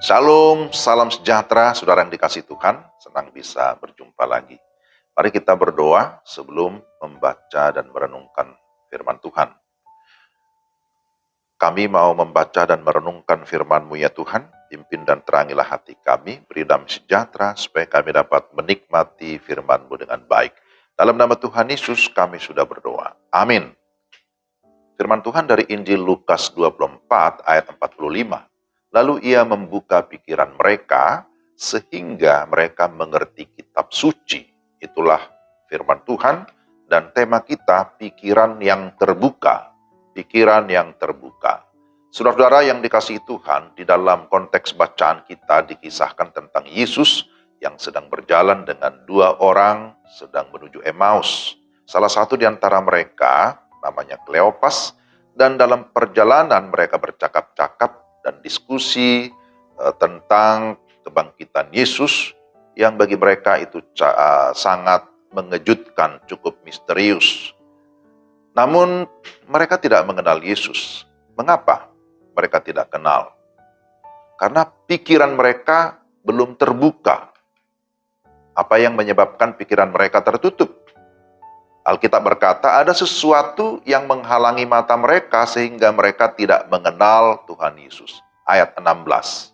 Shalom, salam sejahtera, saudara yang dikasihi Tuhan. Senang bisa berjumpa lagi. Mari kita berdoa sebelum membaca dan merenungkan firman Tuhan. Kami mau membaca dan merenungkan firman-Mu ya Tuhan. Pimpin dan terangilah hati kami, beri damai sejahtera supaya kami dapat menikmati firman-Mu dengan baik. Dalam nama Tuhan Yesus kami sudah berdoa. Amin. Firman Tuhan dari Injil Lukas 24 ayat 45. Lalu ia membuka pikiran mereka sehingga mereka mengerti kitab suci. Itulah firman Tuhan dan tema kita pikiran yang terbuka. Pikiran yang terbuka. Saudara-saudara yang dikasihi Tuhan, di dalam konteks bacaan kita dikisahkan tentang Yesus yang sedang berjalan dengan dua orang sedang menuju Emmaus. Salah satu di antara mereka namanya Kleopas, dan dalam perjalanan mereka bercakap-cakap dan diskusi tentang kebangkitan Yesus yang bagi mereka itu sangat mengejutkan, cukup misterius. Namun mereka tidak mengenal Yesus. Mengapa mereka tidak kenal? Karena pikiran mereka belum terbuka. Apa yang menyebabkan pikiran mereka tertutup? Alkitab berkata ada sesuatu yang menghalangi mata mereka sehingga mereka tidak mengenal Tuhan Yesus. Ayat 16.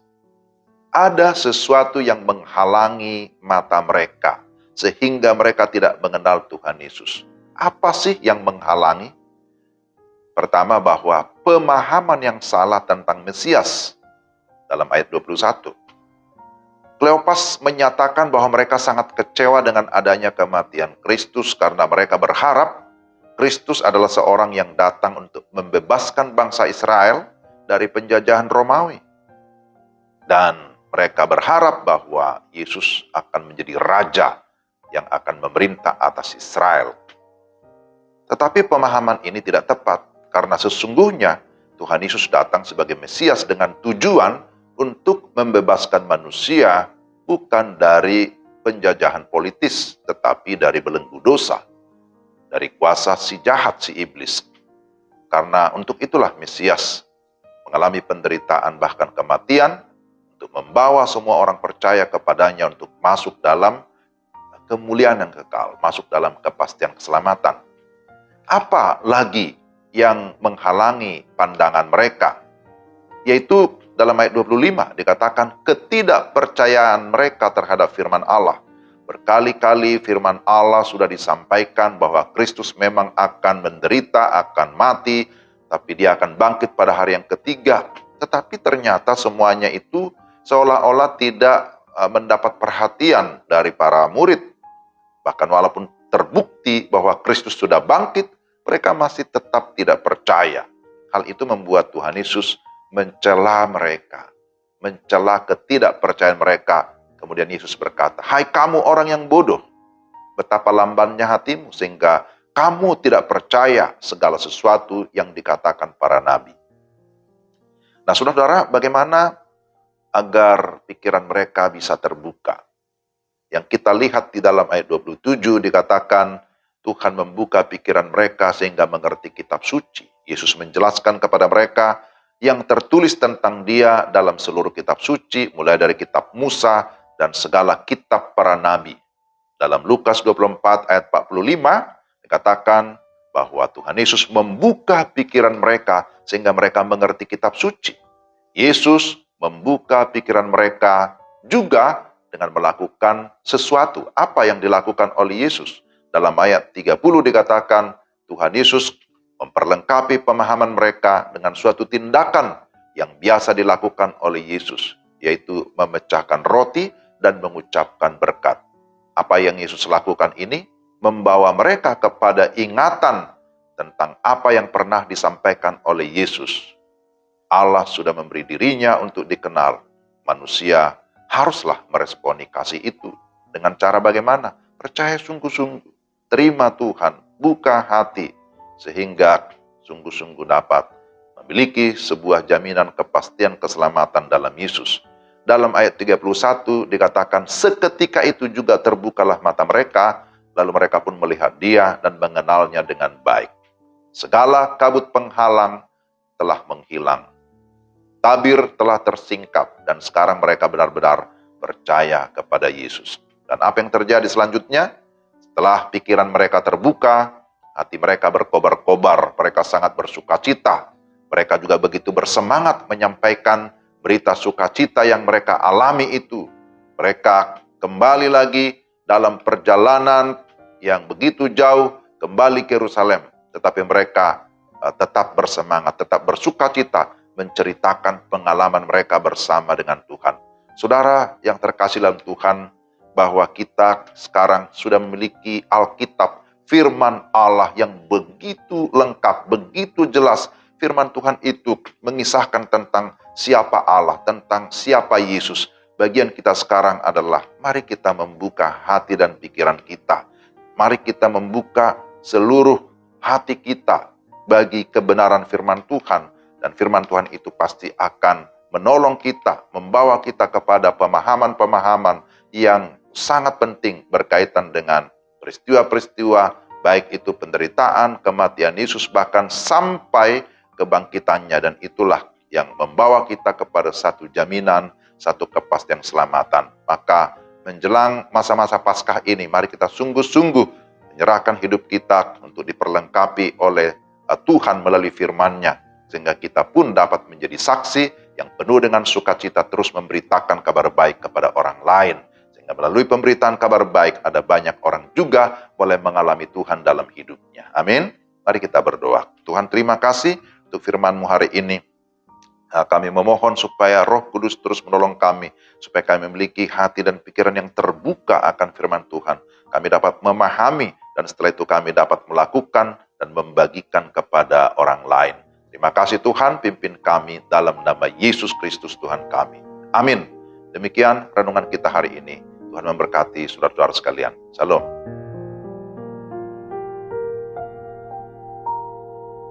Ada sesuatu yang menghalangi mata mereka sehingga mereka tidak mengenal Tuhan Yesus. Apa sih yang menghalangi? Pertama, bahwa pemahaman yang salah tentang Mesias dalam ayat 21. Kleopas menyatakan bahwa mereka sangat kecewa dengan adanya kematian Kristus karena mereka berharap Kristus adalah seorang yang datang untuk membebaskan bangsa Israel dari penjajahan Romawi. Dan mereka berharap bahwa Yesus akan menjadi raja yang akan memerintah atas Israel. Tetapi pemahaman ini tidak tepat karena sesungguhnya Tuhan Yesus datang sebagai Mesias dengan tujuan untuk membebaskan manusia bukan dari penjajahan politis, tetapi dari belenggu dosa, dari kuasa si jahat, si iblis. Karena untuk itulah Mesias mengalami penderitaan bahkan kematian untuk membawa semua orang percaya kepadanya untuk masuk dalam kemuliaan yang kekal, masuk dalam kepastian keselamatan. Apa lagi yang menghalangi pandangan mereka? Yaitu dalam ayat 25 dikatakan ketidakpercayaan mereka terhadap firman Allah. Berkali-kali firman Allah sudah disampaikan bahwa Kristus memang akan menderita, akan mati, tapi dia akan bangkit pada hari yang ketiga. Tetapi ternyata semuanya itu seolah-olah tidak mendapat perhatian dari para murid. Bahkan walaupun terbukti bahwa Kristus sudah bangkit, mereka masih tetap tidak percaya. Hal itu membuat Tuhan Yesus mencela mereka, mencela ketidakpercayaan mereka. Kemudian Yesus berkata, "Hai kamu orang yang bodoh, betapa lambannya hatimu sehingga kamu tidak percaya segala sesuatu yang dikatakan para nabi." Nah, saudara-saudara, bagaimana agar pikiran mereka bisa terbuka? Yang kita lihat di dalam ayat 27 dikatakan, Tuhan membuka pikiran mereka sehingga mengerti kitab suci. Yesus menjelaskan kepada mereka yang tertulis tentang dia dalam seluruh kitab suci, mulai dari kitab Musa dan segala kitab para nabi. Dalam Lukas 24 ayat 45 dikatakan bahwa Tuhan Yesus membuka pikiran mereka sehingga mereka mengerti kitab suci. Yesus membuka pikiran mereka juga dengan melakukan sesuatu. Apa yang dilakukan oleh Yesus? Dalam ayat 30 dikatakan Tuhan Yesus memperlengkapi pemahaman mereka dengan suatu tindakan yang biasa dilakukan oleh Yesus, yaitu memecahkan roti dan mengucapkan berkat. Apa yang Yesus lakukan ini membawa mereka kepada ingatan tentang apa yang pernah disampaikan oleh Yesus. Allah sudah memberi dirinya untuk dikenal. Manusia haruslah meresponi kasih itu dengan cara bagaimana? Percaya sungguh-sungguh, terima Tuhan, buka hati, sehingga sungguh-sungguh dapat memiliki sebuah jaminan kepastian keselamatan dalam Yesus. Dalam ayat 31 dikatakan, seketika itu juga terbukalah mata mereka, lalu mereka pun melihat dia dan mengenalnya dengan baik. Segala kabut penghalang telah menghilang. tabir telah tersingkap dan sekarang mereka benar-benar percaya kepada Yesus. Dan apa yang terjadi selanjutnya? Setelah pikiran mereka terbuka, hati mereka berkobar-kobar, mereka sangat bersukacita. Mereka juga begitu bersemangat menyampaikan berita sukacita yang mereka alami itu. Mereka kembali lagi dalam perjalanan yang begitu jauh kembali ke Yerusalem. Tetapi mereka tetap bersemangat, tetap bersukacita menceritakan pengalaman mereka bersama dengan Tuhan. Saudara yang terkasih dalam Tuhan, bahwa kita sekarang sudah memiliki Alkitab, firman Allah yang begitu lengkap, begitu jelas. Firman Tuhan itu mengisahkan tentang siapa Allah, tentang siapa Yesus. Bagian kita sekarang adalah, mari kita membuka hati dan pikiran kita. Mari kita membuka seluruh hati kita bagi kebenaran firman Tuhan. Dan firman Tuhan itu pasti akan menolong kita, membawa kita kepada pemahaman-pemahaman yang sangat penting berkaitan dengan peristiwa-peristiwa, baik itu penderitaan, kematian Yesus, bahkan sampai kebangkitannya. Dan itulah yang membawa kita kepada satu jaminan, satu kepastian keselamatan. Maka menjelang masa-masa Paskah ini, mari kita sungguh-sungguh menyerahkan hidup kita untuk diperlengkapi oleh Tuhan melalui firman-Nya, sehingga kita pun dapat menjadi saksi yang penuh dengan sukacita terus memberitakan kabar baik kepada orang lain. Sehingga melalui pemberitaan kabar baik ada banyak orang juga boleh mengalami Tuhan dalam hidupnya. Amin. Mari kita berdoa. Tuhan, terima kasih untuk firman-Mu hari ini. Kami memohon supaya Roh Kudus terus menolong kami, supaya kami memiliki hati dan pikiran yang terbuka akan firman Tuhan. Kami dapat memahami, dan setelah itu kami dapat melakukan dan membagikan kepada orang lain. Terima kasih Tuhan, pimpin kami dalam nama Yesus Kristus Tuhan kami. Amin. Demikian renungan kita hari ini. Tuhan memberkati saudara-saudara sekalian. Shalom.